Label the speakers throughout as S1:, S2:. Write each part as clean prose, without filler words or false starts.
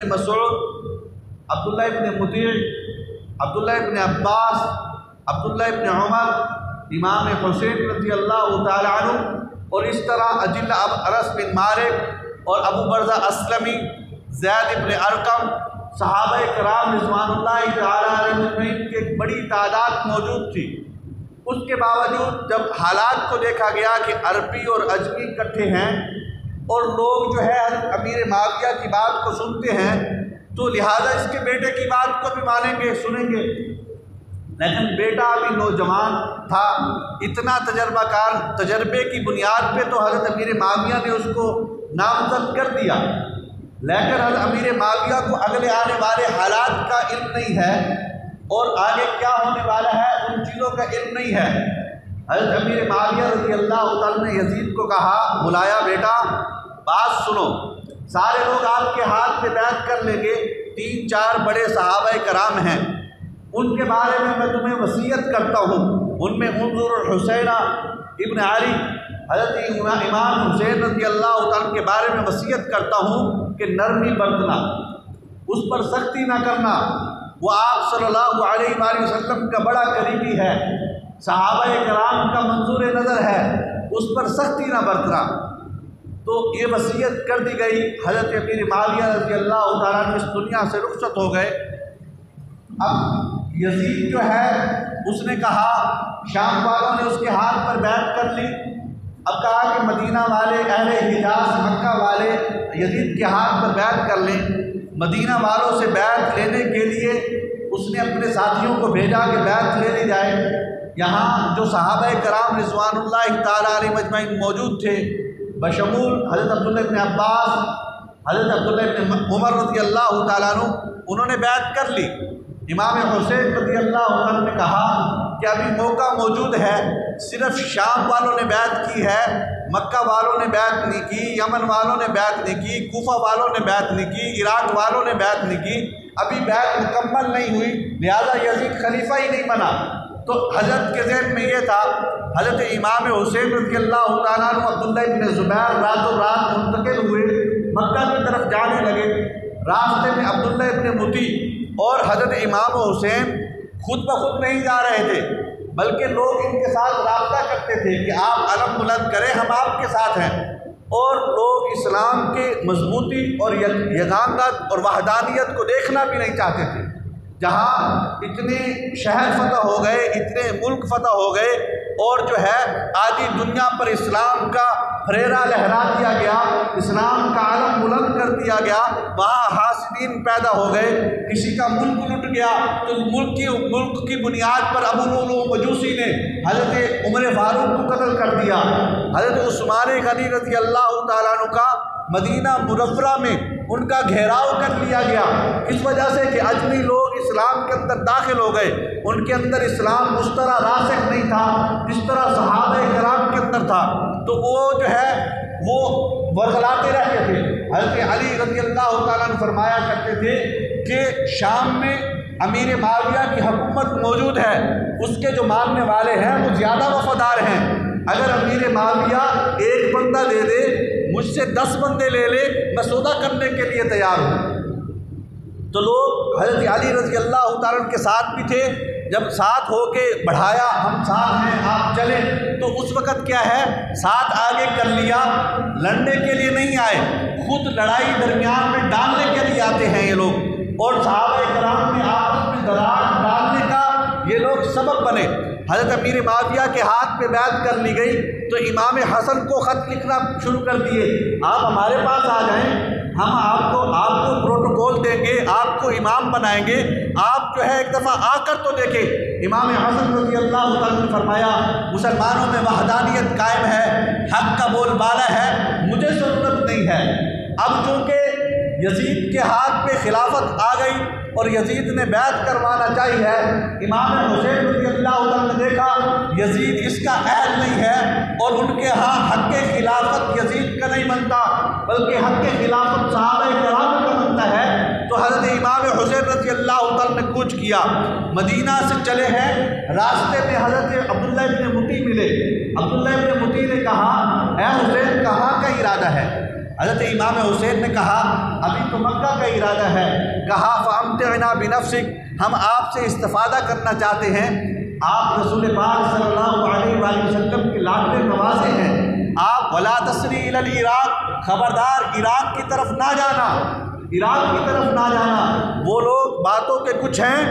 S1: مسعود، عبداللہ ابن مطیع، عبداللہ ابن عباس، عبداللہ ابن عمر، امام حسین رضی اللہ تعالیٰ عنہ، اور اس طرح اجل انس بن مالک اور ابو برزہ اسلمی، زید ابن ارقم، صحابہ کرام رضوان اللہ تعالیٰ علیہم کی ایک بڑی تعداد موجود تھی۔ اس کے باوجود جب حالات کو دیکھا گیا کہ عربی اور عجمی اکٹھے ہیں اور لوگ جو ہے امیر معاویہ کی بات کو سنتے ہیں، تو لہٰذا اس کے بیٹے کی بات کو بھی مانیں گے، سنیں گے۔ لیکن بیٹا ابھی نوجوان تھا، اتنا تجربہ کار، تجربے کی بنیاد پہ تو حضرت امیر معاویہ نے اس کو نامزد کر دیا، لیکن حضرت امیر معاویہ کو اگلے آنے والے حالات کا علم نہیں ہے اور آگے کیا ہونے والا ہے ان چیزوں کا علم نہیں ہے۔ حضرت امیر معاویہ رضی اللہ تعالیٰ نے یزید کو کہا، بلایا، بیٹا بات سنو، سارے لوگ آپ کے ہاتھ پہ بیعت کر لیں گے، 3-4 بڑے صحابہ کرام ہیں، ان کے بارے میں تمہیں وصیت کرتا ہوں۔ ان میں انظر الحسین ابن علی، حضرت امام حسین رضی اللہ تعالیٰ کے بارے میں وصیت کرتا ہوں کہ نرمی برتنا، اس پر سختی نہ کرنا، وہ آپ صلی اللہ علیہ وآلہ وسلم کا بڑا قریبی ہے، صحابہ کرام کا منظور نظر ہے، اس پر سختی نہ برتنا۔ تو یہ وصیت کر دی گئی۔ حضرت امیر معاویہ رضی اللہ تعالیٰ عنہ اس دنیا سے رخصت ہو گئے۔ اب یزید جو ہے اس نے کہا، شام والوں نے اس کے ہاتھ پر بیعت کر لی، اب کہا کہ مدینہ والے، اہل حجاز، مکہ والے یزید کے ہاتھ پر بیعت کر لیں۔ مدینہ والوں سے بیعت لینے کے لیے اس نے اپنے ساتھیوں کو بھیجا کہ بیعت لے لی جائے۔ یہاں جو صحابہ کرام رضوان اللہ تعالیٰ علیہ مجمعین موجود تھے، بشمول حضرت عبداللہ ابن عباس، حضرت عبداللہ ابن عمر رضی اللہ تعالیٰ عنہ، انہوں نے بیعت کر لی۔ امام حسین رضی اللہ عنہ نے کہا کہ ابھی موقع موجود ہے، صرف شام والوں نے بیعت کی ہے، مکہ والوں نے بیعت نہیں کی، یمن والوں نے بیعت نہیں کی، کوفہ والوں نے بیعت نہیں کی، عراق والوں نے بیعت نہیں کی، ابھی بیعت مکمل نہیں ہوئی، لہذا یزید خلیفہ ہی نہیں بنا۔ تو حضرت کے ذہن میں یہ تھا، حضرت امام حسین رضی اللہ تعالیٰ عنہ عبداللہ ابن زبیر راتوں رات منتقل ہوئے، مکہ کی طرف جانے لگے۔ راستے میں عبداللہ ابن مطیع اور حضرت امام حسین خود بخود نہیں جا رہے تھے، بلکہ لوگ ان کے ساتھ رابطہ کرتے تھے کہ آپ علم بلند کریں، ہم آپ کے ساتھ ہیں، اور لوگ اسلام کے مضبوطی اور یگانگت اور وحدانیت کو دیکھنا بھی نہیں چاہتے تھے۔ جہاں اتنے شہر فتح ہو گئے، اتنے ملک فتح ہو گئے، اور جو ہے آدھی دنیا پر اسلام کا پھریرا لہرا دیا گیا، اسلام کا علم بلند کر دیا گیا، وہاں حاسدین پیدا ہو گئے۔ کسی کا ملک لٹ گیا تو ملک کی بنیاد پر ابو لؤلؤ مجوسی نے حضرت عمر فاروق کو قتل کر دیا۔ حضرت عثمان غنی رضی اللہ تعالیٰ عنہ کا مدینہ منورہ میں ان کا گھیراؤ کر لیا گیا، اس وجہ سے کہ اجمی لوگ اسلام کے اندر داخل ہو گئے، ان کے اندر اسلام اس طرح راسخ نہیں تھا جس طرح صحابہ کرام کے اندر تھا، تو وہ جو ہے وہ ورغلاتے رہتے تھے۔ حضرت علی رضی اللہ تعالیٰ عنہ فرمایا کرتے تھے کہ شام میں امیر معاویہ کی حکومت موجود ہے، اس کے جو ماننے والے ہیں وہ زیادہ وفادار ہیں، اگر امیر معاویہ ایک بندہ دے دے، مجھ سے 10 بندے لے لے، میں سودا کرنے کے لیے تیار ہوں۔ تو لوگ حضرت علی رضی اللہ تعالیٰ عنہ کے ساتھ بھی تھے، جب ساتھ ہو کے بڑھایا، ہم ساتھ ہیں آپ چلیں، تو اس وقت کیا ہے، ساتھ آگے کر لیا، لڑنے کے لیے نہیں آئے، خود لڑائی درمیان میں ڈالنے کے لیے آتے ہیں یہ لوگ، اور صحابہ کرام میں آپس میں دراڑ ڈالنے کا یہ لوگ سبب بنے۔ حضرت امیر معاویہ کے ہاتھ پہ بیعت کر لی گئی تو امام حسن کو خط لکھنا شروع کر دیے، آپ ہمارے پاس آ جائیں، ہم آپ کو پروٹوکول دیں گے، آپ کو امام بنائیں گے، آپ جو ہے ایک دفعہ آ کر تو دیکھیں۔ امام حسن رضی اللہ تعالیٰ نے فرمایا، مسلمانوں میں وحدانیت قائم ہے، حق کا بول بالا ہے، مجھے ضرورت نہیں ہے۔ اب چونکہ یزید کے ہاتھ پہ خلافت آ گئی اور یزید نے بیعت کروانا چاہیے، امام حسین رضی اللہ عنہ نے دیکھا یزید اس کا اہل نہیں ہے، اور ان کے ہاں حق خلافت یزید کا نہیں بنتا بلکہ حق خلافت صحابہ کرام کا بنتا ہے، تو حضرت امام حسین رضی اللہ عنہ نے کوچ کیا، مدینہ سے چلے ہیں، راستے میں حضرت عبداللہ ابن مطیع ملے۔ عبداللہ ابن مطیع نے کہا، اے حسین کہاں کا ارادہ ہے؟ حضرت امام حسین نے کہا ابھی تو مکہ کا ارادہ ہے۔ کہا فَأَمْتِعْنَا بِنَفْسِكَ، ہم آپ سے استفادہ کرنا چاہتے ہیں۔ آپ رسول پاک صلی اللہ علیہ وآلہ وسلم کے لاڈلے نوازے ہیں۔ آپ وَلَا تَسْرِي إِلَى الْعِرَاقِ، خبردار عراق کی طرف نہ جانا، عراق کی طرف نہ جانا۔ وہ لوگ باتوں کے کچھ ہیں،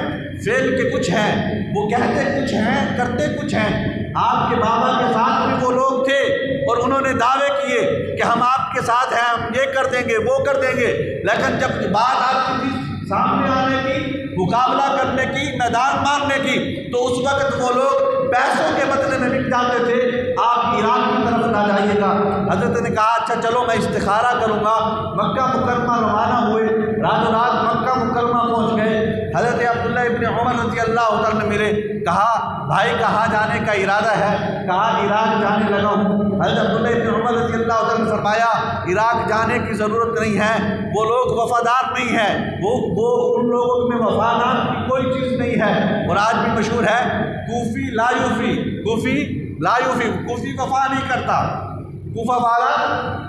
S1: فعل کے کچھ ہیں، وہ کہتے کچھ ہیں، کرتے کچھ ہیں۔ آپ کے بابا کے ساتھ بھی وہ لوگ تھے اور انہوں نے دعوے کیے کہ ہم آپ کے ساتھ ہیں، ہم یہ کر دیں گے، وہ کر دیں گے، لیکن جب بات آتی تھی سامنے آنے کی، مقابلہ کرنے کی، میدان مارنے کی، تو اس وقت وہ لوگ پیسوں کے بدلے میں بک جاتے تھے۔ آپ عراق کی طرف نہ جائیے گا۔ حضرت نے کہا اچھا چلو میں استخارہ کروں گا۔ مکہ مکرمہ روانہ ہوئے، راتوں رات مکہ مکرمہ پہنچ گئے۔ حضرت عبداللہ ابن عمر رضی اللہ عنہ نے ملے، کہا بھائی کہاں جانے کا ارادہ ہے؟ کہا عراق جانے لگا ہوں۔ حضرت عبداللہ ابن عمر رضی اللہ عنہ نے فرمایا عراق جانے کی ضرورت نہیں ہے، وہ لوگ وفادار نہیں ہیں، وہ ان لوگوں میں وفادار کی کوئی چیز نہیں ہے۔ اور آج بھی مشہور ہے کوفی لا یوفی، کوفی لا یوفی، کوفی وفا نہیں کرتا، کوفہ والا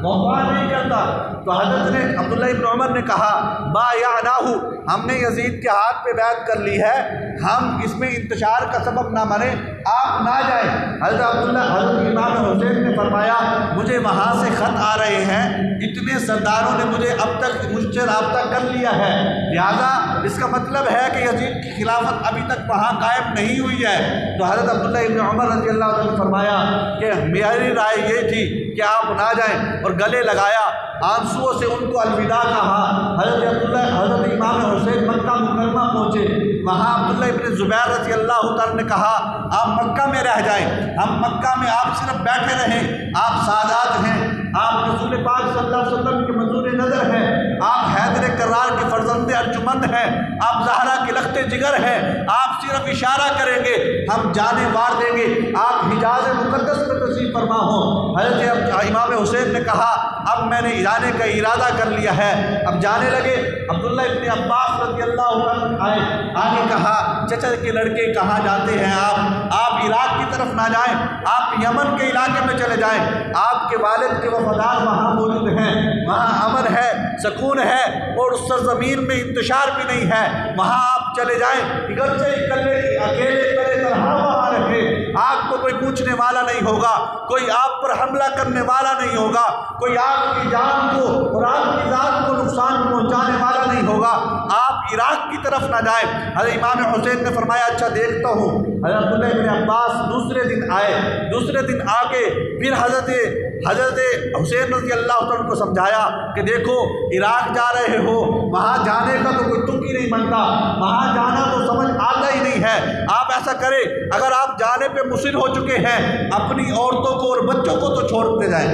S1: وفا نہیں کرتا۔ تو حضرت نے عبداللہ ابن عمر نے کہا بایعناہ، ہم نے یزید کے ہاتھ پہ بیعت کر لی ہے، ہم اس میں انتشار کا سبب نہ بنیں، آپ نہ جائیں۔ حضرت امام حسین نے فرمایا مجھے وہاں سے خط آ رہے ہیں، اتنے سرداروں نے مجھ سے رابطہ کر لیا ہے، لہذا اس کا مطلب ہے کہ یزید کی خلافت ابھی تک وہاں قائم نہیں ہوئی ہے۔ تو حضرت عبداللہ ابن عمر رضی اللہ عنہ نے فرمایا کہ میری رائے یہ تھی کہ آپ نہ جائیں، اور گلے لگایا، آنسوؤں سے ان کو الوداع کہا۔ حضرت امام حسین مکہ مکرمہ پہنچے، وہاں عبداللہ ابن زبیر رضی اللہ عنہ نے کہا آپ مکہ میں رہ جائیں، ہم مکہ میں آپ صرف بیٹھے رہیں، آپ سادات ہیں، آپ رسول پاک صلی اللہ علیہ وسلم کے منظور نظر ہیں، آپ حیدر کرار کے فرزند ارجمند ہیں، آپ زہرا کے لخت جگر ہیں، آپ صرف اشارہ کریں گے ہم جانے وار دیں گے، آپ حجاز مقدس میں تشریف فرما ہوں۔ حضرت امام حسین نے کہا اب میں نے جانے کا ارادہ کر لیا ہے، اب جانے لگے۔ عبداللہ ابن عباس رضی اللہ عنہ آئے، آگے کہا چچا کے لڑکے کہاں جاتے ہیں آپ عراق کی طرف نہ جائیں، آپ یمن کے علاقے میں چلے جائیں، آپ کے والد کے وفادار وہاں موجود ہیں، وہاں امن ہے، سکون ہے، اور اس سرزمین میں انتشار بھی نہیں ہے، وہاں آپ چلے جائیں، اکیلے طرح وہاں رہے، آپ کو کوئی پوچھنے والا نہیں ہوگا، کوئی آپ پر حملہ کرنے والا نہیں ہوگا، کوئی آپ کی جان کو اور آپ کی ذات کو نقصان پہنچانے والا نہیں ہوگا، آپ عراق کی طرف نہ جائیں۔ حضرت امام حسین نے فرمایا اچھا دیکھتا ہوں۔ حضرت عبداللہ ابن عباس دوسرے دن آئے، دوسرے دن آ کے پھر حضرت حسین رضی اللہ عنہ کو سمجھایا کہ دیکھو عراق جا رہے ہو، وہاں جانے کا تو کوئی تک ہی نہیں بنتا، وہاں جانا تو سمجھ آتا ہی نہیں ہے، آپ ایسا کریں اگر آپ جانے پہ مصر ہو چکے ہیں اپنی عورتوں کو اور بچوں کو تو چھوڑتے جائیں۔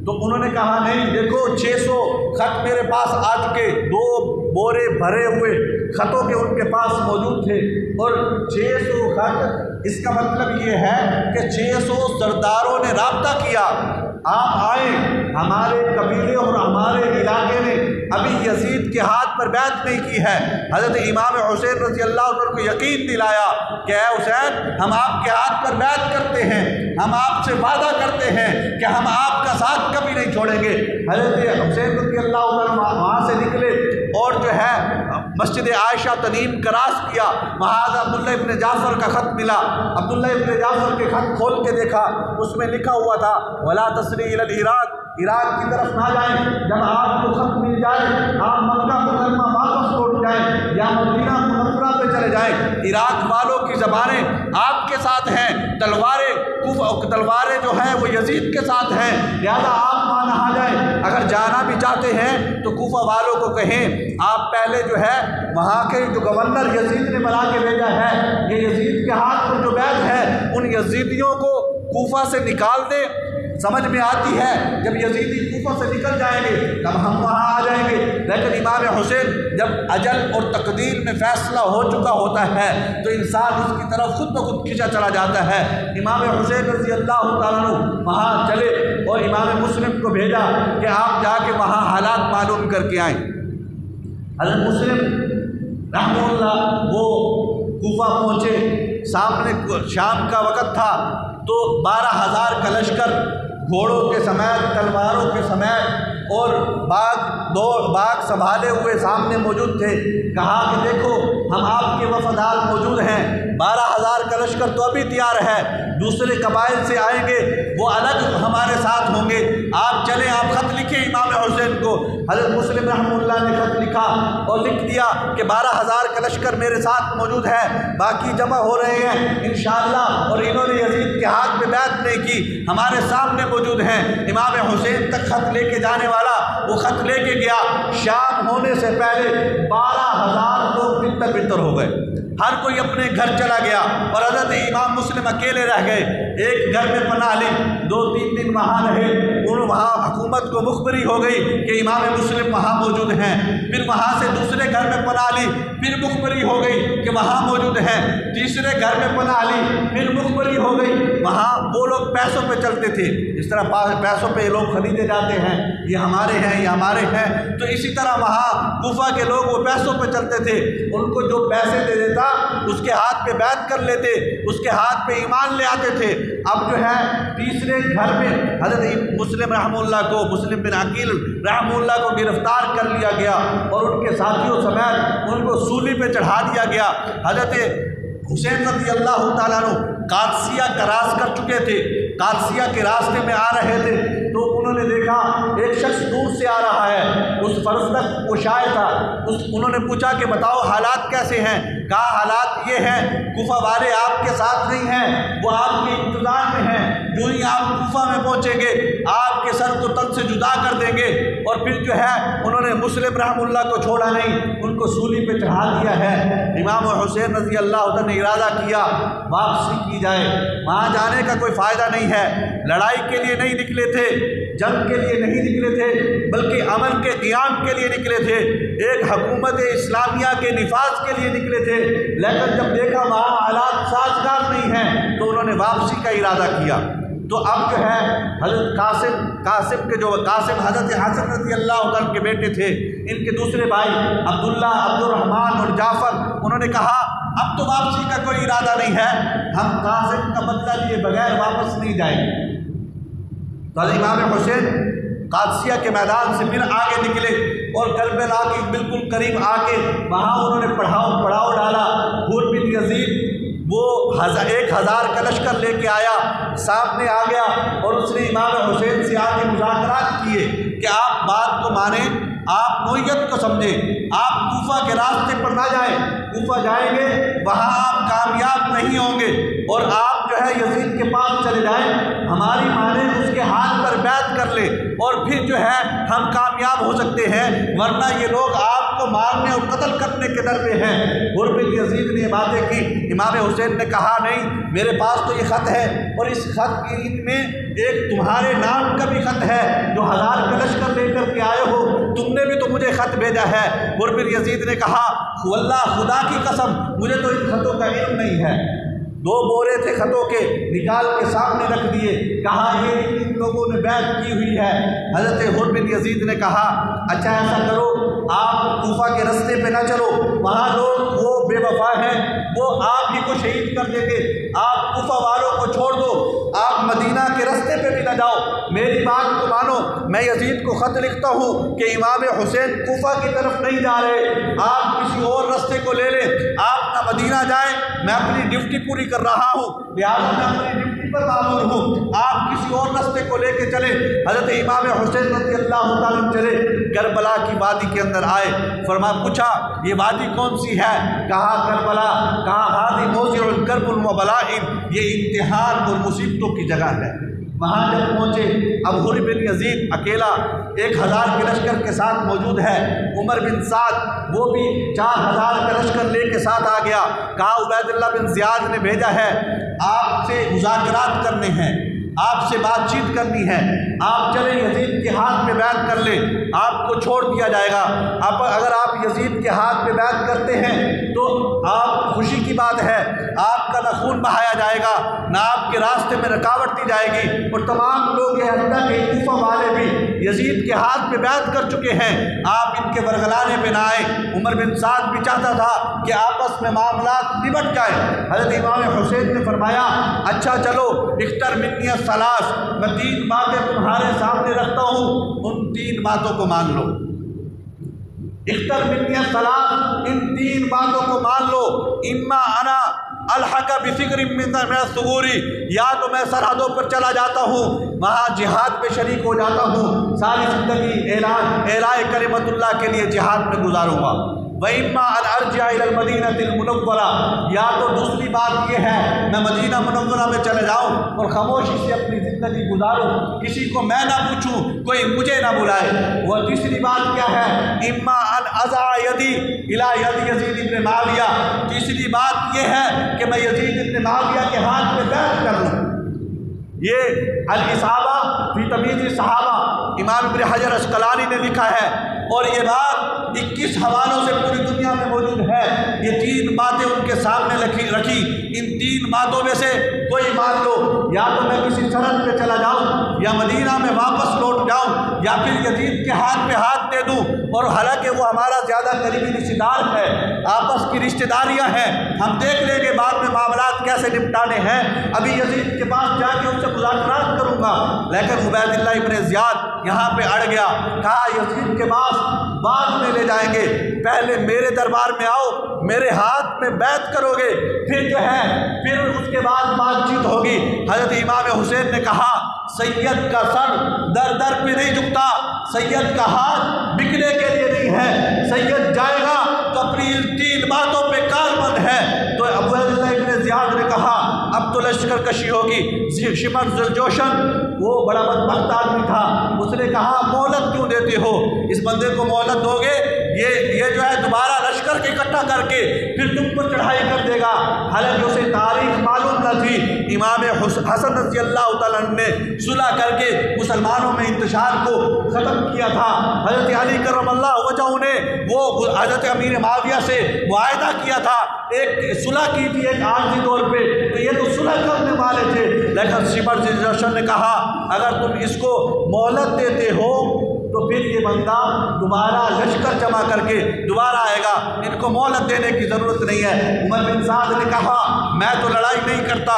S1: تو انہوں نے کہا نہیں، دیکھو 600 خط میرے پاس آ چکے، 2 بورے بھرے ہوئے خطوں کے ان کے پاس موجود تھے، اور 600 خط، اس کا مطلب یہ ہے کہ 600 سرداروں نے رابطہ کیا، آپ آئیں، ہمارے قبیلے اور ہمارے علاقے نے ابھی یزید کے ہاتھ پر بیعت نہیں کی ہے۔ حضرت امام حسین رضی اللہ عنہ کو یقین دلایا کہ اے حسین ہم آپ کے ہاتھ پر بیعت کرتے ہیں، ہم آپ سے وعدہ کرتے ہیں کہ ہم آپ کا ساتھ کبھی نہیں چھوڑیں گے۔ حضرت حسین رضی اللہ عنہ وہاں سے نکلے اور جو ہے مسجد عائشہ تنیم کراس کیا، وہاں عبداللہ ابن جعفر کا خط ملا، عبداللہ ابن جعفر کے خط کھول کے دیکھا، اس میں لکھا ہوا تھا وَلَا تَسْرِي إِلَى الْعِرَاقِ، عراق کی طرف نہ جائیں، جب آپ کو خط مل جائے آپ مکہ مکرمہ واپس لوٹ جائیں یا مدینہ منورہ پہ چلے جائیں، عراق والوں کی زبانیں آپ کے ساتھ ہیں، تلواریں جو ہیں وہ یزید کے ساتھ ہیں، لہذا آپ وہاں نہ جائیں، اگر جانا بھی چاہتے ہیں تو کوفہ والوں کو کہیں آپ پہلے جو ہے وہاں کے جو گورنر یزید نے بنا کے بھیجا ہے، یہ یزید کے ہاتھ پر جو بیعت ہے ان یزیدیوں کو کوفہ سے نکال دیں۔ سمجھ میں آتی ہے جب یزیدی کوفہ سے نکل جائیں گے تب ہم وہاں آ جائیں گے، لیکن امام حسین جب اجل اور تقدیر میں فیصلہ ہو چکا ہوتا ہے تو انسان اس کی طرف خود بخود کھینچا چلا جاتا ہے۔ امام حسین رضی اللہ تعالیٰ عنہ وہاں چلے اور امام مسلم کو بھیجا کہ آپ جا کے وہاں حالات معلوم کر کے آئیں۔ حضرت مسلم رحمہ اللہ وہ کوفہ پہنچے، سامنے شام کا وقت تھا تو 12,000 کا لشکر گھوڑوں کے سمیت تلواروں کے سمیت اور باغ سنبھالے ہوئے سامنے موجود تھے۔ کہا کہ دیکھو ہم آپ کے وفادار موجود ہیں، 12,000 کا لشکر تو ابھی تیار ہے، دوسرے قبائل سے آئیں گے وہ الگ ہمارے ساتھ ہوں گے، آپ چلیں، آپ خط لکھیں امام حسین کو۔ حضرت مسلم رحمہ اللہ نے خط لکھا اور لکھ دیا کہ 12,000 کا لشکر میرے ساتھ موجود ہے، باقی جمع ہو رہے ہیں انشاءاللہ، اور انہوں نے یزید کے ہاتھ پہ بیعت نہیں کی، ہمارے سامنے موجود ہیں۔ امام حسین تک خط لے کے جانے والا وہ خط لے کے گیا، شام ہونے سے پہلے 12,000 لوگ بتر بتر ہو گئے، ہر کوئی اپنے گھر چلا گیا اور حضرت امام مسلم اکیلے رہ گئے۔ ایک گھر میں پناہ لی، 2-3 دن وہاں رہے، وہاں حکومت کو مخبری ہو گئی کہ امام مسلم وہاں موجود ہیں۔ پھر وہاں سے دوسرے گھر میں پناہ لی، پھر مخبری ہو گئی کہ وہاں موجود ہیں۔ تیسرے گھر میں پناہ لی، پھر مخبری ہو گئی، وہاں وہ لوگ پیسوں پہ چلتے تھے، جس طرح پیسوں پہ لوگ خریدے جاتے ہیں، یہ ہمارے ہیں یہ ہمارے ہیں، تو اسی طرح وہاں کوفہ کے لوگ وہ پیسوں پہ چلتے تھے، ان کو جو پیسے دے دیتا اس کے ہاتھ پہ بیعت کر لیتے، اس کے ہاتھ پہ ایمان لے آتے تھے۔ اب جو ہے تیسرے گھر میں حضرت مسلم رحمہ اللہ کو، مسلم بن عقیل رحمہ اللہ کو گرفتار کر لیا گیا اور ان کے ساتھیوں سمیت ان کو سولی پہ چڑھا دیا گیا۔ حضرت حسین رضی اللہ تعالیٰ عنہ قادسیہ کا راز کر چکے تھے، قادسیہ کے راستے میں آ رہے تھے تو انہوں نے دیکھا ایک شخص دور سے آ رہا ہے، اس فرض تک وہ شائع تھا، انہوں نے پوچھا کہ بتاؤ حالات کیسے ہیں؟ کہا حالات یہ ہیں، کوفہ والے آپ کے ساتھ نہیں ہیں، وہ آپ کے انتظار میں ہیں، جو ہی آپ کوفہ میں پہنچیں گے آپ کے سر کو تن سے جدا کر دیں گے۔ اور پھر جو ہے انہوں نے مسلم رحمہ اللہ کو چھوڑا نہیں، ان کو سولی پہ چڑھا دیا ہے۔ امام حسین رضی اللہ عنہ نے ارادہ کیا واپسی کی جائے، وہاں جانے کا کوئی فائدہ نہیں ہے، لڑائی کے لیے نہیں نکلے تھے، جنگ کے لیے نہیں نکلے تھے، بلکہ امن کے قیام کے لیے نکلے تھے، ایک حکومت اسلامیہ کے نفاذ کے لیے نکلے تھے۔ لیکن جب دیکھا وہاں حالات سازگار نہیں ہیں تو انہوں نے واپسی کا ارادہ کیا۔ تو اب جو ہے حضرت قاسم کے جو قاسم حضرت حسن رضی اللہ عنہ کے بیٹے تھے، ان کے دوسرے بھائی عبداللہ، عبد الرحمن اور جعفر، انہوں نے کہا اب تو واپسی کا کوئی ارادہ نہیں ہے، ہم قاسم کا بدلہ لیے بغیر واپس نہیں جائیں گے۔ تو امام حسین قادسیہ کے میدان سے پھر آگے نکلے اور کربلا کے بالکل قریب آ کے وہاں انہوں نے پڑاؤ ڈالا۔ حور بن یزید وہ 1,000 کا لشکر لے کے آیا، سامنے آ گیا اور اس نے امام حسین سے آ کے مذاکرات کیے کہ آپ بات کو مانیں، آپ نوعیت کو سمجھیں، آپ کوفہ کے راستے پر نہ جائیں، کوفہ جائیں گے وہاں آپ کامیاب نہیں ہوں گے، اور آپ جو ہے یزید کے پاس چلے جائیں، ہماری مانیں، اس کے ہاتھ پر بیعت کر لیں، اور پھر جو ہے ہم کامیاب ہو سکتے ہیں، ورنہ یہ لوگ آپ کو مارنے اور قتل کرنے کے در پہ ہیں۔ حور بن یزید نے باتیں کی، امام حسین نے کہا نہیں، میرے پاس تو یہ خط ہے، اور اس خط میں ایک تمہارے نام کا بھی خط ہے، جو 1,000 کا لشکر لے کر کے آئے ہو، تم نے بھی تو مجھے خط بھیجا ہے۔ حور بن یزید نے کہا واللہ خدا کی قسم مجھے تو ان خطوں کا علم نہیں ہے۔ 2 بورے تھے خطوں کے، نکال کے سامنے رکھ دیے، کہا یہ ان لوگوں نے بیعت کی ہوئی ہے۔ حضرت حور بن یزید نے کہا اچھا ایسا کرو، آپ کوفہ کے رستے پہ نہ چلو، وہاں لوگ وہ بے وفا ہیں، وہ آپ ہی کو شہید کر دیں گے، آپ کوفہ والوں کو چھوڑ دو، آپ مدینہ کے رستے پہ بھی نہ جاؤ، میری بات کو مانو، میں یزید کو خط لکھتا ہوں کہ امام حسین کوفہ کی طرف نہیں جا رہے، آپ کسی اور رستے کو لے لیں، آپ نہ مدینہ جائیں، میں اپنی ڈیوٹی پوری کر رہا ہوں، لہٰذا میں اپنی ڈیوٹی پر معمور ہوں، آپ کسی اور رستے کو لے کے چلیں۔ حضرت امام حسین رضی اللہ تعالیٰ چلے، کربلا کی وادی کے اندر آئے، پوچھا یہ وادی کون سی ہے؟ کہا کربلا، کہا ہادی موضع الکرب والبلاء، یہ امتحان اور مصیبتوں کی جگہ ہے۔ وہاں جب پہنچے، اب حور بن یزید اکیلا 1,000 کے لشکر کے ساتھ موجود ہے، عمر بن سعد وہ بھی 4,000 کا لشکر لے کے ساتھ آ گیا، کہا عبید اللہ بن زیاد نے بھیجا ہے، آپ سے مذاکرات کرنے ہیں، آپ سے بات چیت کرنی ہے، آپ چلیں یزید کے ہاتھ پہ بیعت کر لیں، آپ کو چھوڑ دیا جائے گا۔ اب اگر آپ یزید کے ہاتھ پہ بیعت کرتے ہیں تو آپ خوشی کی بات ہے، آپ کا نہ خون بہایا جائے گا، نہ آپ کے راستے میں رکاوٹ دی جائے گی، اور تمام لوگ یہ حتیٰ کہ کوفہ والے بھی یزید کے ہاتھ پہ بیعت کر چکے ہیں، آپ ان کے ورگلانے پہ نہ آئیں۔ عمر بن سعد بھی چاہتا تھا کہ آپس میں معاملات نبٹ جائیں۔ حضرت امام حسین نے فرمایا اچھا چلو اختر منی الثلاث، میں 3 باتیں تمہارے سامنے رکھتا ہوں، ان 3 باتوں کو مان لو۔ اختر منی الثلاث، ان 3 باتوں کو مان لو۔ اما انا الحق بفکر من الثغور، یا تو میں سرحدوں پر چلا جاتا ہوں، وہاں جہاد پہ شریک ہو جاتا ہوں، ساری زندگی اعلاء کلمت اللہ کے لیے جہاد میں گزاروں گا۔ وَإِمَّا أَنْ أَرْجِعَ إِلَى الْمَدِينَةِ الْمُنَوَّرَةِ، یا تو دوسری بات یہ ہے میں مدینہ منورہ میں چلے جاؤں اور خاموشی سے اپنی زندگی گزاروں، کسی کو میں نہ پوچھوں، کوئی مجھے نہ بلائے۔ وہ تیسری بات کیا ہے؟ إِمَّا أَنْ أَضَعَ يَدِي إِلَى يَدِ يَزِيدِ بْنِ مُعَاوِيَہ، تیسری بات یہ ہے کہ میں یزید بن معاویہ کے ہاتھ میں بیعت کر لوں۔ یہ الاصابہ فی تمییز الصحابہ امام ابن حجر عسقلانی نے لکھا ہے، اور یہ بات 21 حوالوں سے پوری دنیا میں موجود ہے۔ یہ 3 باتیں ان کے سامنے رکھی، ان 3 باتوں میں سے کوئی مان لو، یا تو میں کسی سرحد پہ چلا جاؤں، یا مدینہ میں واپس لوٹ جاؤں، یا پھر یزید کے ہاتھ پہ ہاتھ دے دوں، اور حالانکہ وہ ہمارا زیادہ قریبی رشتہ دار ہے، آپس کی رشتہ داریاں ہیں، ہم دیکھ لیں گے بعد میں معاملات کیسے نپٹانے ہیں، ابھی یزید کے پاس جا کے ان سے مذاکرات کروں گا۔ لیکن عبید اللہ ابن زیاد یہاں پہ اڑ گیا، کہا یزید کے پاس بعد میں لے جائیں گے، پہلے میرے دربار میں آؤ، میرے ہاتھ میں بیعت کرو گے، پھر جو ہے پھر اس کے بعد بات چیت ہوگی۔ حضرت امام حسین نے کہا سید کا سر در در پہ نہیں جھکتا، سید کا ہاتھ بکنے کے لیے نہیں ہے، سید جائے گا تو اپنی 3 باتوں پہ کاربند ہے۔ تو عبید اللہ ابن زیاد نے کہا اب تو لشکر کشی ہوگی۔ شمر ذوالجوشن وہ بڑا بدبخت آدمی تھا، اس نے کہا مہلت کیوں دیتے ہو، اس بندے کو مہلت دو گے یہ جو ہے دوبارہ لشکر کے اکٹھا کر کے پھر تم پر چڑھائی کر دے گا۔ حالانکہ اسے تاریخ معلوم نہ تھی۔ امام حسن رضی اللہ تعالیٰ عنہ نے صلح کر کے مسلمانوں میں انتشار کو ختم کیا تھا۔ حضرت علی کرم اللہ وجہہ نے وہ حضرت امیر معاویہ سے معاہدہ کیا تھا، ایک صلح کی تھی ایک عارضی طور پہ، تو یہ تو صلح کرنے والے تھے، لیکن شمر ذوالجوشن نے کہا اگر تم اس کو مہلت دیتے ہو تو پھر یہ بندہ دوبارہ لشکر جمع کر کے دوبارہ آئے گا، ان کو مہلت دینے کی ضرورت نہیں ہے۔ عمر بن سعد نے کہا میں تو لڑائی نہیں کرتا۔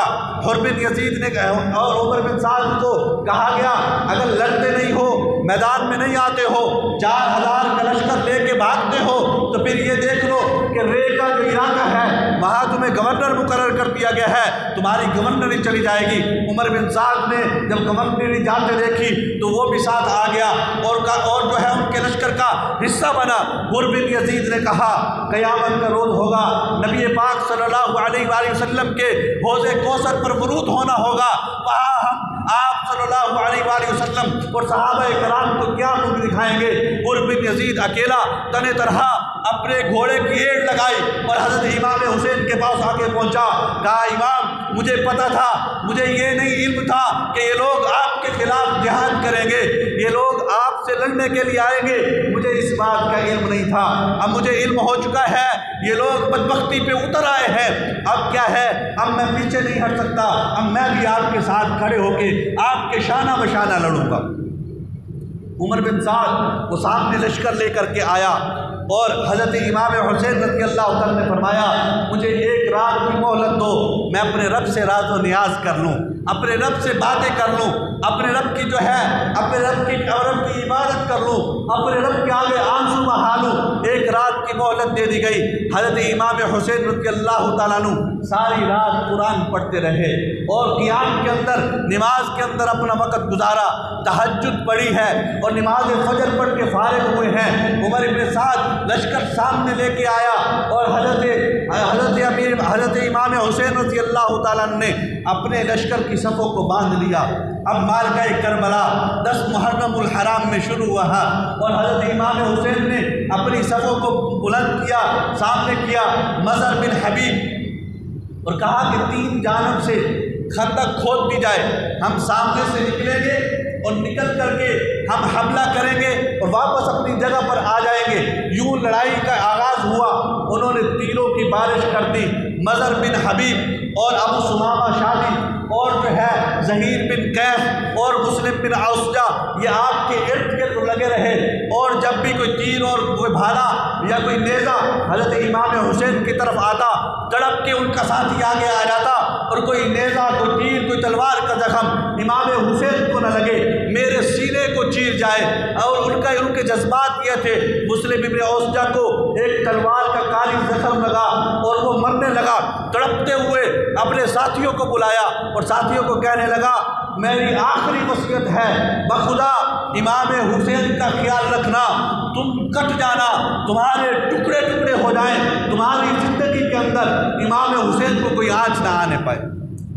S1: حر بن یزید نے اور عمر بن سعد کو کہا گیا اگر لڑتے نہیں ہو، میدان میں نہیں آتے ہو، 4000 کا لشکر لے کے بھاگتے ہو تو پھر یہ دیکھ لو کہ رے کا جو علاقہ ہے وہاں تمہیں گورنر مقرر کر دیا گیا ہے، تمہاری گورنری چلی جائے گی۔ عمر بن سعد نے جب گورنری جاتے دیکھی تو وہ بھی ساتھ آ گیا اور جو ہے ان کے لشکر کا حصہ بنا۔ حر بن یزید نے کہا قیامت کا روز ہوگا، نبی پاک صلی اللہ علیہ وآلہ وسلم کے حوض کوثر پر ورود ہونا ہوگا، وہاں ہم آپ صلی اللہ علیہ وآلہ وسلم اور صحابہ کرام کو کیا منہ دکھائیں گے۔ حر بن یزید اکیلا تن تنہا اپنے گھوڑے کی ایڑ لگائی اور حضرت امام حسین کے پاس آ کے پہنچا، کہا امام مجھے پتا تھا، مجھے یہ نہیں علم تھا کہ یہ لوگ آپ کے خلاف جہاد کریں گے، یہ لوگ آپ سے لڑنے کے لیے آئیں گے، مجھے اس بات کا علم نہیں تھا، اب مجھے علم ہو چکا ہے، یہ لوگ بدبختی پہ اتر آئے ہیں، اب کیا ہے، اب میں پیچھے نہیں ہٹ سکتا، اب میں بھی آپ کے ساتھ کھڑے ہو کے آپ کے شانہ بشانہ لڑوں گا۔ عمر بن سعد وہ سامنے لشکر لے کر کے آیا اور حضرت امام حسین رضی اللہ عنہ نے فرمایا مجھے 1 رات کی مہلت دو، میں اپنے رب سے راز و نیاز کر لوں، اپنے رب سے باتیں کر لوں، اپنے رب کی جو ہے اپنے رب کی عبادت کر لوں، اپنے رب کے آگے آنسو بہا لوں۔ 1 رات کی مہلت دے دی گئی۔ حضرت امام حسین رضی اللہ تعالیٰ عنہ ساری رات قرآن پڑھتے رہے اور قیام کے اندر نماز کے اندر اپنا وقت گزارا، تہجد پڑھی ہے اور نماز فجر پڑھ کے فارغ ہوئے ہیں۔ عمر بن سعد لشکر سامنے لے کے آیا اور حضرت امام حسین رضی اللہ تعالیٰ عنہ نے اپنے لشکر کی صفوں کو باندھ لیا۔ اب معرکہ کربلا 10 محرم الحرام میں شروع ہوا اور حضرت امام حسین نے اپنی صفوں کو بلند کیا، سامنے کیا مظہر بن حبیب، اور کہا کہ 3 جانب سے خندق کھود دی جائے، ہم سامنے سے نکلیں گے اور نکل کر کے ہم حملہ کریں گے اور واپس اپنی جگہ پر آ جائیں گے۔ یوں لڑائی کا آغاز ہوا اور انہوں نے تیروں کی بارش کر دی۔ مضر بن حبیب اور ابو سمامہ شادی اور جو ہے ظہیر بن قیس اور مسلم بن عوسجہ یہ آپ کے ارد گرد لگے رہے، اور جب بھی کوئی تیر اور کوئی بھالا یا کوئی نیزہ حضرت امام حسین کی طرف آتا، تڑپ کے ان کا ساتھی آگے آ جاتا، اور کوئی نیزہ کوئی تیر کوئی تلوار کا زخم امام حسین کو نہ لگے، میرے سینے کو چیر جائے۔ اور ان کے جذبات یہ تھے، مسلم بن عوسجہ کو ایک تلوار کا کالی زخم لگا اور وہ مرنے لگا، تڑپتے ہوئے اپنے ساتھیوں کو بلایا اور ساتھیوں کو کہنے لگا میری آخری وصیت ہے، بخدا امام حسین کا خیال رکھنا، تم کٹ جانا، تمہارے ٹکڑے ٹکڑے ہو جائیں، تمہاری زندگی کے اندر امام حسین کو کوئی آنچ نہ آنے پائے۔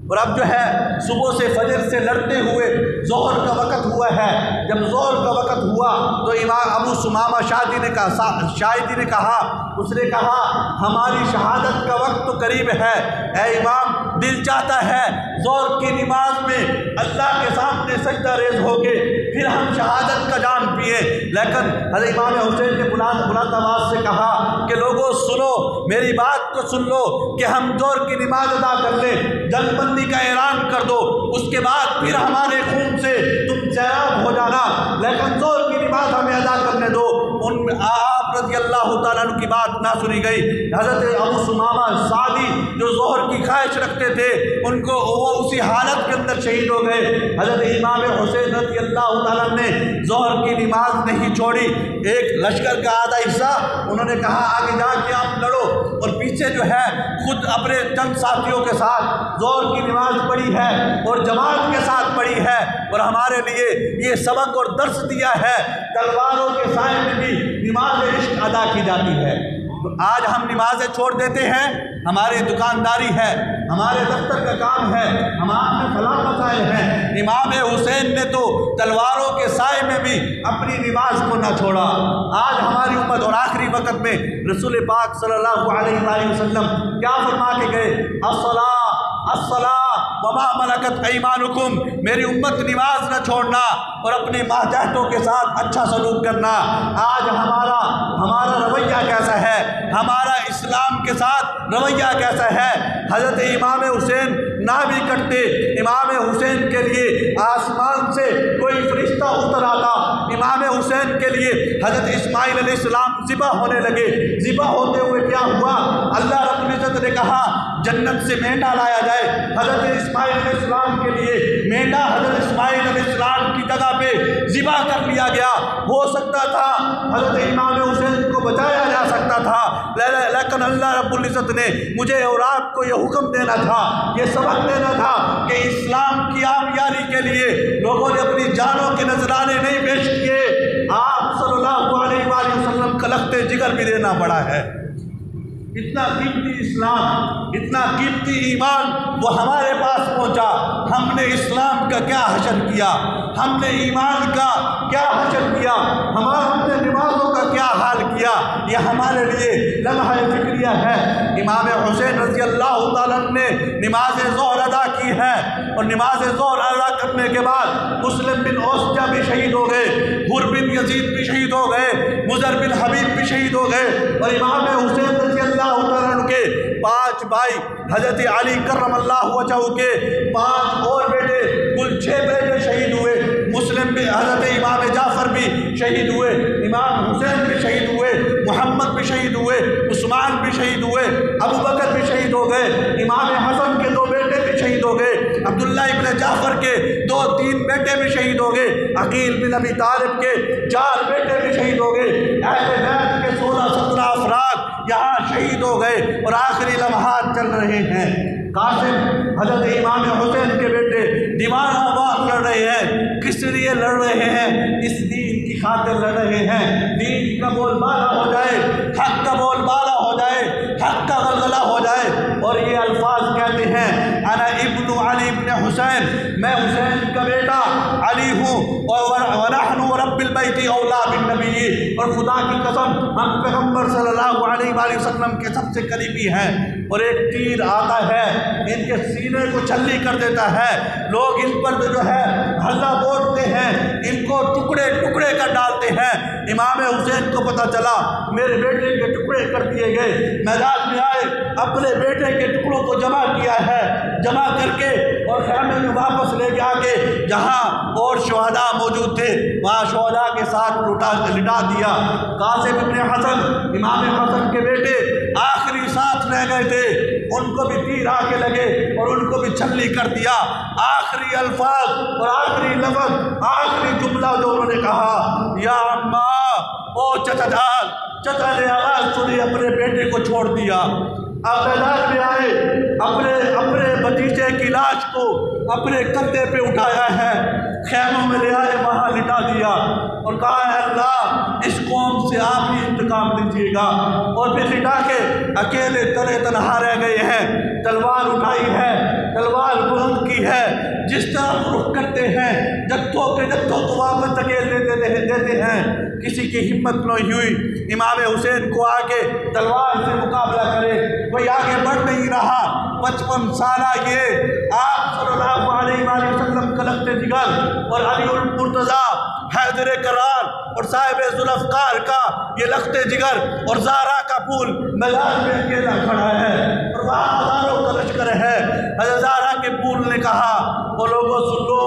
S1: اور اب جو ہے صبح سے فجر سے لڑتے ہوئے ظہر کا وقت ہوا ہے، جب ظہر کا وقت ہوا تو امام ابو سمامہ شاہدی نے کہا اس نے کہا ہماری شہادت کا وقت تو قریب ہے، اے امام دل چاہتا ہے ظہر کی نماز میں اللہ کے سامنے سجدہ ریز ہو کے پھر ہم شہادت کا جام پیے، لیکن حضرت امام حسین نے بلند آواز سے کہا کہ لوگوں سنو، میری بات کو سن لو کہ ہم ظہر کی نماز ادا کر لیں، جنگ بندی کا اعلان کر دو، اس کے بعد پھر ہمارے خون سے تم سیراب ہو جانا، لیکن ظہر کی نماز ہمیں ادا کرنے دو۔ آپ رضی اللہ تعالیٰ عنہ کی بات نہ سنی گئی۔ حضرت ابو سمامہ سعدی جو ظہر کی خواہش رکھتے تھے ان کو وہ اسی حالت کے اندر شہید ہو گئے۔ حضرت امام حسین رضی اللہ تعالیٰ نے ظہر کی نماز نہیں چھوڑی، ایک لشکر کا آدھا حصہ انہوں نے کہا آگے جا کے آپ لڑو، اور پیچھے جو ہے خود اپنے چند ساتھیوں کے ساتھ ظہر کی نماز پڑھی ہے اور جماعت کے ساتھ پڑھی ہے، اور ہمارے لیے یہ سبق اور درس دیا ہے تلواروں کے سائے میں بھی نماز عشق ادا کی جاتی ہے۔ تو آج ہم نمازیں چھوڑ دیتے ہیں، ہماری دکانداری ہے، ہمارے دفتر کا کام ہے، ہمارے فلاں مسائل ہیں، امام حسین نے تو تلواروں کے سائے میں بھی اپنی نماز کو نہ چھوڑا۔ آج ہماری امت اور آخری وقت میں رسول پاک صلی اللہ علیہ وآلہ وسلم کیا فرما کے گئے؟ الصلاۃ وما ملکت ایمانکم، میری امت نماز نہ چھوڑنا اور اپنے ماتحتوں کے ساتھ اچھا سلوک کرنا۔ آج ہمارا رویہ کیسا ہے، ہمارا اسلام کے ساتھ رویہ کیسا ہے؟ حضرت امام حسین نہ بھی کٹتے، امام حسین کے لیے آسمان سے کوئی فرشتہ اتر آتا، امام حسین کے لیے حضرت اسماعیل علیہ السلام ذبح ہونے لگے، ذبح ہوتے ہوئے کیا ہوا؟ اللہ رب العزت نے کہا جنت سے مینڈا لایا جائے، حضرت اسماعیل علیہ السلام کے لیے مینڈا حضرت اسماعیل علیہ السلام کی جگہ پہ ذبح کر لیا گیا۔ ہو سکتا تھا حضرت امام حسین کو بچایا جا سکتا تھا، لیکن اللہ رب العزت نے مجھے اور آپ کو یہ حکم دینا تھا، یہ سبق دینا تھا کہ اسلام کی عامیاری کے لیے لوگوں نے اپنی جانوں کے نذرانے نہیں پیش کیے، آپ صلی اللہ علیہ وآلہ وسلم کا لخت جگر بھی دینا پڑا ہے۔ اتنا قیمتی اسلام، اتنا قیمتی ایمان وہ ہمارے پاس پہنچا، ہم نے اسلام کا کیا حشر کیا، ہم نے ایمان کا کیا حشر کیا، ہم نے نمازوں کا کیا حال کیا، یہ ہمارے لیے لمحہ فکریہ ہے۔ امام حسین رضی اللہ تعالیٰ نے نماز ظہر ادا کی ہے، اور نماز ظہر ادا کرنے کے بعد مسلم بن عوسجہ بھی شہید ہو گئے، حر بن یزید بھی شہید ہو گئے، مضر بن حبیب بھی شہید ہو گئے، اور امام حسین رضی اللہ تعالیٰ کے 5 بھائی حضرت علی کرم اللہ وجہہ کے 5 اور بیٹے، کل 6 بیٹے شہید ہوئے، مسلم بھی حضرت امام جعفر بھی شہید ہوئے، امام حسین بھی شہید ہوئے، محمد بھی شہید ہوئے، عثمان بھی شہید ہوئے، ابو بکر بھی شہید ہو گئے، امام حسن کے 2 بیٹے بھی شہید ہو گئے، عبداللہ ابن جعفر کے 2-3 بیٹے بھی شہید ہو گئے، عقیل بن ابی طالب کے 4 بیٹے بھی شہید ہو گئے، اہل بیت کے 16-17 افراد یہاں شہید ہو گئے، اور آخری لمحات چل رہے ہیں۔ قاسم حضرت امام حسین کے بیٹے دیوانہ وار لڑ رہے ہیں، کس لیے لڑ رہے ہیں؟ اس دین کی خاطر لڑ رہے ہیں، دین کا بول بالا ہو جائے، حق کا بول بالا ہو جائے، حق کا غلغلہ ہو جائے، اور یہ الفاظ کہتے ہیں انا ابن علی ابن حسین، میں حسین کا بیٹا علی ہوں، ونحن رب البیت اولا بالنبی، اور خدا کی قسم ہم پیغمبر صلی اللہ علیہ وآلہ وسلم کے سب سے قریبی ہیں، اور ایک تیر آتا ہے ان کے سینے کو چھلی کر دیتا ہے، لوگ ان پر جو ہے ہلا بولتے ہیں، ان کو ٹکڑے ٹکڑے کر ڈالتے ہیں۔ امام حسین کو پتہ چلا میرے بیٹے کے ٹکڑے کر دیے گئے، میدان میں آئے، اپنے بیٹے کے ٹکڑوں کو جمع کیا ہے، جمع کر کے اور خیمے میں واپس لے جا کے جہاں اور شہداء موجود تھے وہاں شہداء کے ساتھ لٹا دیا۔ قاسم ابن حسن امام حسن کے بیٹے آخری ساتھ رہ گئے تھے، ان کو بھی تیر آ کے لگے اور ان کو بھی چھلی کر دیا۔ آخری الفاظ اور آخری لفظ، آخری جملہ جو انہوں نے کہا، یا اماں، او چچا جان، چچا نے آواز سنی، اپنے بیٹے کو چھوڑ دیا۔ اب میدان میں آئے، اپنے بھتیجے کی لاش کو اپنے کندھے پہ اٹھایا ہے، خیموں میں لے آئے، وہاں لٹا دیا اور کہا ہے اللہ اس قوم سے آپ ہی انتقام لیجیے گا۔ اور پھر لٹا کے اکیلے تنے تنہا رہ گئے ہیں، تلوار اٹھائی ہے، تلوار بلند کی ہے، جس طرح رخ کرتے ہیں جتھوں کے جتھوں کو واپس دھکیل دیتے ہیں، کسی کی ہمت نہیں ہوئی امام حسین کو آگے تلوار سے مقابلہ کرے، کوئی آگے بڑھ نہیں رہا۔ 55 سالہ یہ آپ صلی اللہ علیہ وآلہ وسلم کا لخت جگر اور علی المرتضیٰ، حیدر کرار اور صاحب ذوالفقار کا یہ لخت جگر اور زہرا کا پھول میدان میں اکیلا کھڑا ہے اور وہاں ہزاروں کا لشکر ہے۔ حضرت زہرا کے پھول نے کہا، وہ لوگوں سن لو،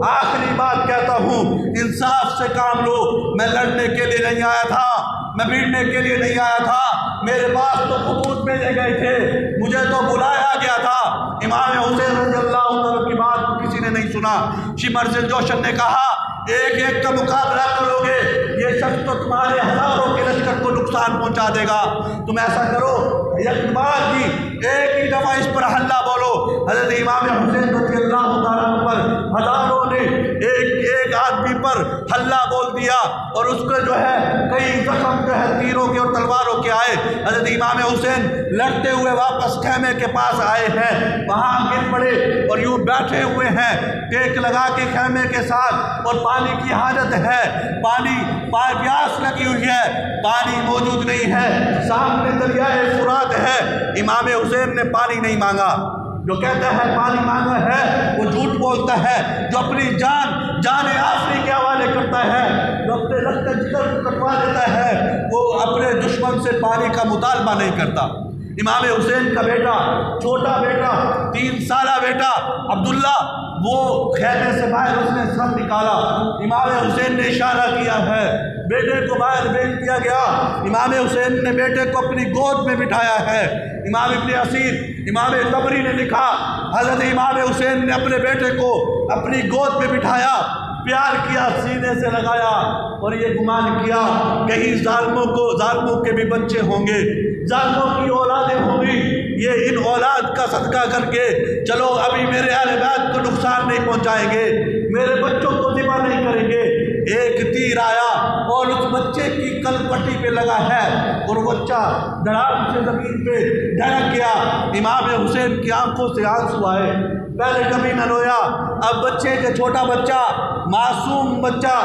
S1: آخری بات کہتا ہوں، انصاف سے کام لو، میں لڑنے کے لیے نہیں آیا تھا، میں بھیڑنے کے لیے نہیں آیا تھا، میرے پاس تو خطوط بھیجے گئے تھے، مجھے تو بلایا گیا تھا۔ امام حسین رضی اللہ عنہ کی بات کو کسی نے نہیں سنا۔ شمرزل جوشن نے کہا، ایک ایک کا مقابلہ کرو گے، یہ شخص تو تمہارے ہزاروں کے لشکر کو نقصان پہنچا دے گا، تم ایسا کرو اقبال جی ایک ہی دفعہ اس پر حلہ بولو۔ حضرت امام حسین رضی اللہ تعالیٰ پر ہزاروں نے ایک آدمی پر حلہ بول دیا اور اس کو جو ہے کئی زخم جو ہے تیروں کے اور تلواروں کے آئے۔ حضرت امام حسین لڑتے ہوئے واپس خیمے کے پاس آئے ہیں، وہاں گر پڑے اور یوں بیٹھے ہوئے ہیں ٹیک لگا کے خیمے کے ساتھ، اور پانی کی حاجت ہے، پیاس لگی ہوئی ہے، پانی موجود نہیں ہے، سامنے دریائے فرات ہے۔ امام حسین نے پانی نہیں مانگا، جو کہتا ہے پانی مانگا ہے وہ جھوٹ بولتا ہے، جو اپنی جان آخری کے حوالے کرتا ہے، جو اپنے لخت جگر کو کٹوا دیتا ہے، وہ اپنے دشمن سے پانی کا مطالبہ نہیں کرتا۔ امام حسین کا بیٹا، چھوٹا بیٹا، 3 سالہ بیٹا عبداللہ، وہ خیمے سے باہر اس نے سر نکالا، امام حسین نے اشارہ کیا ہے، بیٹے کو باہر بھیج دیا گیا۔ امام حسین نے بیٹے کو اپنی گود میں بٹھایا ہے۔ امام ابن اسیر، امام طبری نے لکھا، حضرت امام حسین نے اپنے بیٹے کو اپنی گود میں بٹھایا، پیار کیا، سینے سے لگایا اور یہ گمان کیا کہیں ظالموں کے بھی بچے ہوں گے، ظالموں کی اولادیں ہوں گی، یہ ان اولاد کا صدقہ کر کے چلو ابھی میرے اہل بیت کو نقصان نہیں پہنچائیں گے، میرے بچوں کو ذبح نہیں کریں گے۔ ایک تیر آیا اور اس بچے کی کل پٹی پہ لگا ہے اور بچہ دھڑام سے زمین پہ ڈھڑک گیا۔ امام حسین کی آنکھوں سے آنسو آئے، پہلے کبھی نہ رویا، اب بچے کے چھوٹا بچہ، معصوم بچہ،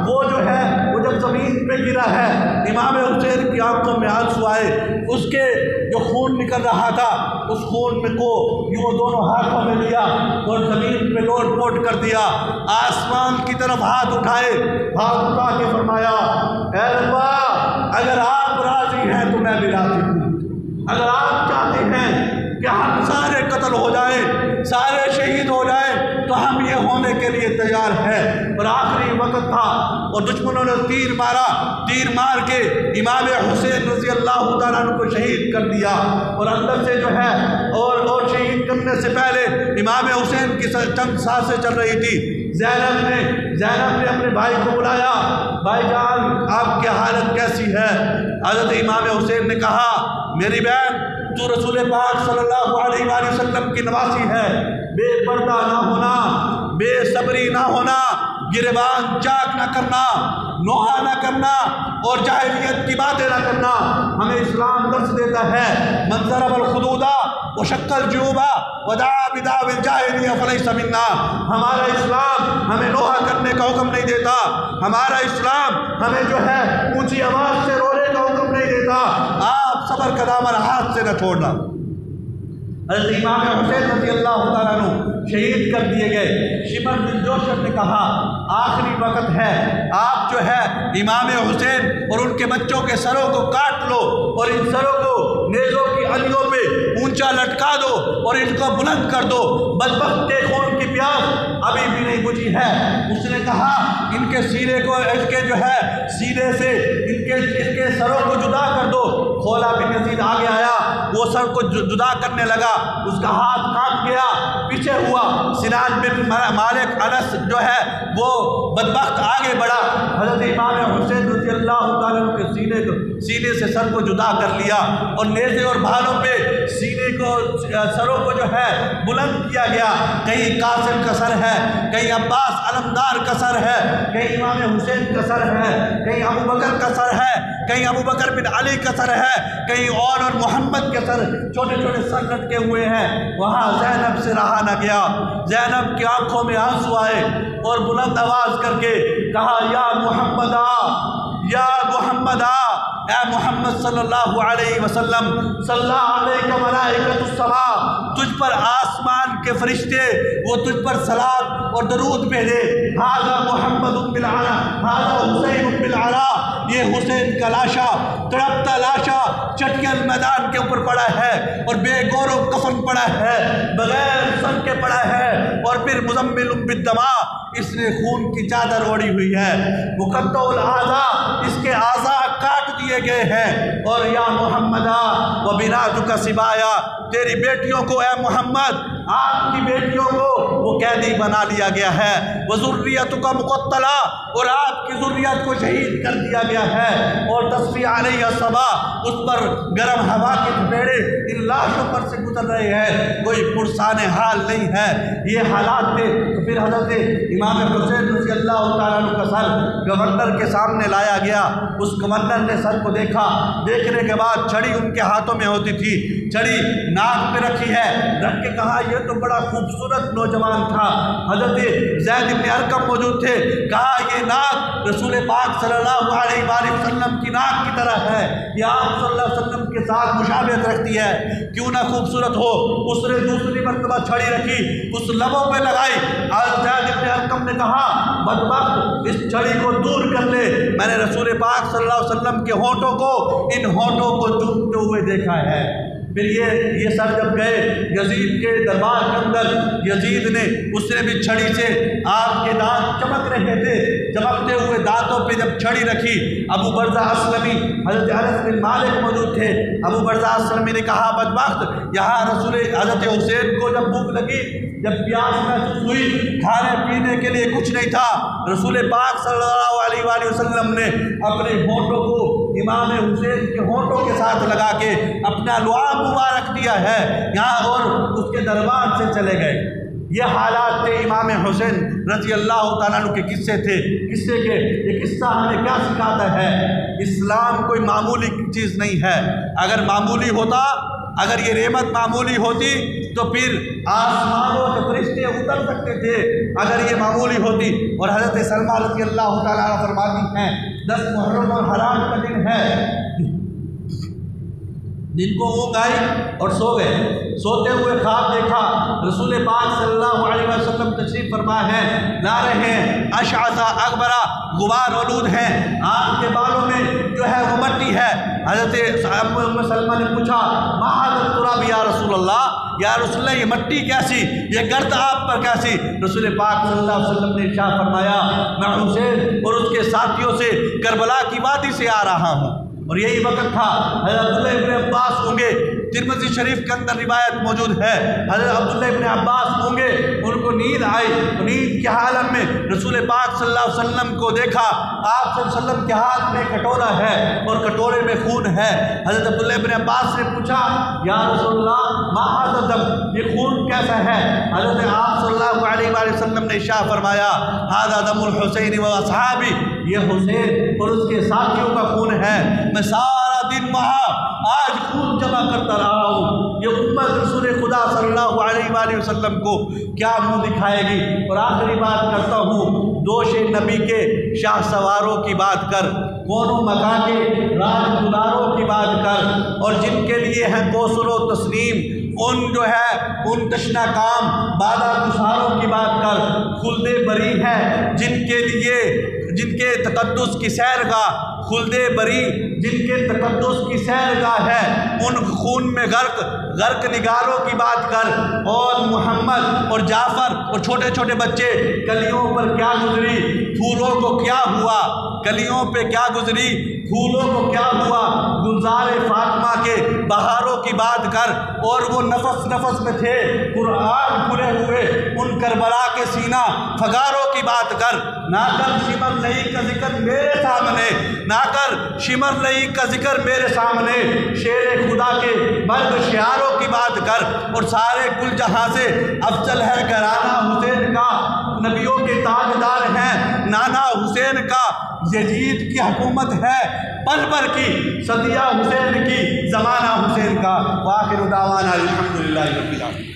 S1: وہ جو ہے وہ جب زمین پہ گرا ہے، امام حسین کی آنکھوں میں آنسو آئے، اس کے جو خون نکل رہا تھا اس خون میں کو یوں دونوں ہاتھوں میں لیا اور زمین پہ لوٹ پوٹ کر دیا، آسمان کی طرف ہاتھ اٹھائے، ہاتھ اٹھا کے فرمایا، اے اللہ اگر آپ راضی ہیں تو میں بھی راضی ہوں، اگر آپ چاہتے ہیں کہ ہم سارے قتل ہو جائیں، سارے شہید ہو جائیں تو ہم یہ ہونے کے لیے تیار ہیں۔ اور آخری وقت تھا اور دشمنوں نے تیر مارا، تیر مار کے امام حسین رضی اللہ تعالیٰ عنہ کو شہید کر دیا، اور اندر سے جو ہے اور شہید کرنے سے پہلے امام حسین کی چند سانسیں چل رہی تھی۔ زینب نے اپنے بھائی کو بلایا، بھائی جان آپ کی حالت کیسی ہے؟ حضرت امام حسین نے کہا، میری بہن تو رسول پاک صلی اللہ علیہ وآلہ وسلم کی نواسی ہے، بے پردہ نہ ہونا، بے صبری نہ ہونا، گریبان چاک نہ کرنا، نوحہ نہ کرنا اور جاہلیت کی باتیں نہ کرنا ہمیں اسلام درس دیتا ہے۔ من ضرب الخدود وشق الجیوب ودعا بدعوى الجاہلیہ فلیس منا، ہمارا اسلام ہمیں نوحہ کرنے کا حکم نہیں دیتا، ہمارا اسلام ہمیں جو ہے اونچی آواز سے رونے کا حکم نہیں دیتا، آپ صبر کا دامن ہاتھ سے نہ چھوڑنا۔ حضرت امام حسین رضی اللہ تعالیٰ عنہ شہید کر دیے گئے۔ شمر بن جوشن نے کہا آخری وقت ہے، آپ جو ہے امام حسین اور ان کے بچوں کے سروں کو کاٹ لو اور ان سروں کو نیزوں کی علیوں پہ اونچا لٹکا دو اور ان کو بلند کر دو، بدبخت کے خون کی پیاس ابھی بھی نہیں بجھی ہے۔ اس نے کہا ان کے سینے کو، ان کے جو ہے سینے سے ان کے سروں کو جدا کر دو۔ خولا بن یزید آگے آیا، وہ سر کو جدا کرنے لگا، اس کا ہاتھ کاٹ گیا، پیچھے ہوا۔ سنان بن مالک انس جو ہے وہ بدبخت آگے بڑھا، حضرت امام حسین رضی اللہ تعالیٰ عنہ کے سینے سے سر کو جدا کر لیا اور نیزے اور بھالوں پہ سینے کو، سروں کو جو ہے بلند کیا گیا۔ کہیں قاسم کا سر ہے، کہیں عباس علمدار کا سر ہے، کہیں امام حسین کا سر ہے، کہیں ابو بکر کا سر ہے، کہیں ابو بکر بن علی کا سر ہے، کہیں اور محمد کے سر، چھوٹے چھوٹے سر لٹکے ہوئے ہیں۔ وہاں زینب سے رہا نہ گیا، زینب کی آنکھوں میں آنسو آئے اور بلند آواز کر کے کہا یا محمد آ، یا محمد آ، اے محمد صلی اللہ علیہ وسلم، صلی اللہ علیہ ملائکۃ السماء، تجھ پر آسمان کے فرشتے وہ تجھ پر صلاۃ اور درود بھیجے۔ ھذا محمد بالعلا، ھذا حسین بالعلا، یہ حسین کا لاشا، تڑپتا لاشا چٹیل میدان کے اوپر پڑا ہے اور بے گور و کفن پڑا ہے، بغیر سر کے پڑا ہے، اور پھر مزمل بالدماء، اس نے خون کی چادر اوڑھی ہوئی ہے، مقطع الاعضاء، اس کے اعضاء کاٹ دیے گئے ہیں، اور یا محمد و بناتک سبایا، تیری بیٹیوں کو اے محمد، آپ کی بیٹیوں کو وہ قیدی بنا لیا گیا ہے، وذریتک مقتلا، اور آپ کی ذریت کو شہید کر دیا گیا ہے، اور تصفی علیہ الصبا، اس پر گرم ہوا کے تھپیڑے ان لاشوں پر سے گزر رہے ہیں، کوئی پرسان حال نہیں ہے۔ یہ حالات تھے۔ تو پھر حضرت امام حسین رضی اللہ تعالیٰ عنہ کا سر گورنر کے سامنے لایا گیا، اس گورنر نے سر کو دیکھا، دیکھنے کے بعد چھڑی ان کے ہاتھوں میں ہوتی تھی، چھڑی ناک پہ رکھی ہے، رکھ کے کہا یہ تو بڑا خوبصورت نوجوان تھا۔ حضرت زید بن ارقم موجود تھے، کہا یہ ناک رسول پاک صلی اللہ علیہ وآلہ وسلم کی ناک کی طرح ہے، یہ آپ صلی اللہ علیہ وسلم کے ساتھ مشابہت رکھتی ہے، کیوں نہ خوبصورت ہو۔ اس نے دوسری مرتبہ چھڑی رکھی، اس لبوں پہ لگائی، زید بن ارقم نے کہا بدبخت اس چھڑی کو دور کر لے، میں نے رسول پاک صلی اللہ علیہ وسلم کے ہونٹوں کو ان ہونٹوں کو چومتے ہوئے دیکھا ہے۔ پھر یہ سر جب گئے یزید کے دربار کے اندر، یزید نے، اس نے بھی چھڑی سے، آپ کے دانت چمک رہے تھے، چمکتے ہوئے دانتوں پہ جب چھڑی رکھی، ابو برزہ اسلمی، حضرت انس بن مالک موجود تھے، ابو برزہ اسلمی نے کہا بدبخت یہاں رسول حضرت حسین کو جب بھوک لگی، جب پیاس محسوس ہوئی، کھانے پینے کے لیے کچھ نہیں تھا، رسول پاک صلی اللہ علیہ وآلہ وسلم نے اپنے ہونٹوں کو امام حسین کے ہونٹوں کے ساتھ لگا کے اپنا لعاب مبارک دیا ہے یہاں، اور اس کے دربار سے چلے گئے۔ یہ حالات تھے امام حسین رضی اللہ تعالیٰ عنہ کے قصے تھے۔ قصے کے یہ قصہ ہمیں کیا سکھاتا ہے؟ اسلام کوئی معمولی چیز نہیں ہے۔ اگر معمولی ہوتا، اگر یہ نعمت معمولی ہوتی تو پھر آسمانوں کے فرشتے اتر سکتے تھے، اگر یہ معمولی ہوتی۔ اور حضرت سلمہ رضی اللہ تعالیٰ عنہ فرماتی ہیں 10 محرم اور حرام کا دن ہے، جن کو اونگ آئی اور سو گئے، سوتے ہوئے خواب دیکھا، رسول پاک صلی اللہ علیہ وسلم تشریف فرما ہے، لا رہے ہیں، اشعث اغبرا، غبار آلود ہیں، آپ کے بالوں میں جو ہے وہ مٹی ہے۔ حضرت ام سلمہ نے پوچھا ما ھذا التراب یا رسول اللہ، یا رسول اللہ یہ مٹی کیسی، یہ گرد آپ پر کیسی؟ رسول پاک صلی اللہ علیہ وسلم نے ارشاد فرمایا میں حسین اور اس کے ساتھیوں سے کربلا کی وادی سے آ رہا ہوں۔ اور یہی وقت تھا، حضرت عبداللہ ابن عباس ہوں گے، ترمذی شریف کے اندر روایت موجود ہے، حضرت عبداللہ ابن عباس ہوں گے، ان کو نیند آئی، نیند کے حالت میں رسول پاک صلی اللہ علیہ وسلم کو دیکھا، آپ صلی اللہ علیہ وسلم کے ہاتھ میں کٹورا ہے اور کٹورے میں خون ہے۔ حضرت عبداللہ ابن عباس نے پوچھا یا رسول اللہ ما ھذا الدم، یہ خون کیسا ہے؟ حضرت آپ صلی اللہ علیہ وآلہ وسلم نے ارشاد فرمایا ھذا دم الحسین و اصحابی، یہ حسین اور اس کے ساتھیوں کا خون ہے، میں سارا دن وہاں آج خون جمع کرتا رہا ہوں، یہ امت رسول خدا صلی اللہ علیہ وآلہ وسلم کو کیا منہ دکھائے گی؟ اور آخری بات کرتا ہوں، دوش نبی کے شاہ سواروں کی بات کر، کونوں مکا کے راج دلاروں کی بات کر، اور جن کے لیے ہیں کوثر و تسلیم، ان جو ہے ان تشنا کام بادہ گساروں کی بات کر، خلد بری ہے جن کے لیے جن کے تقدس کی سیرگاہ، خلد بری جن کے تقدس کی سیرگاہ ہے، ان خون میں غرق نگاروں کی بات کر، اور محمد اور جعفر اور چھوٹے چھوٹے بچے کلیوں پر کیا گزری، پھولوں کو کیا ہوا، کلیوں پہ کیا گزری، پھولوں کو کیا ہوا، گلزار فاطمہ کے بہاروں کی بات کر، اور وہ نفس نفس میں تھے قرآن کھلے ہوئے ان کربلا کے سینہ فگاروں کی بات کر، نہ کر شمر لئی کا ذکر میرے سامنے، نہ کر شمر لئی کا ذکر میرے سامنے، شیر خدا کے مرد شعاروں کی بات کر، اور سارے کل جہاں سے افضل ہے گھرانہ حسین کا، نبیوں کے تاجدار ہیں نانا حسین کا، یزید کی حکومت ہے پل پل کی، صدیہ حسین کی، زمانہ حسین کا، وآخر دعوانا الحمدللہ رب العالمین۔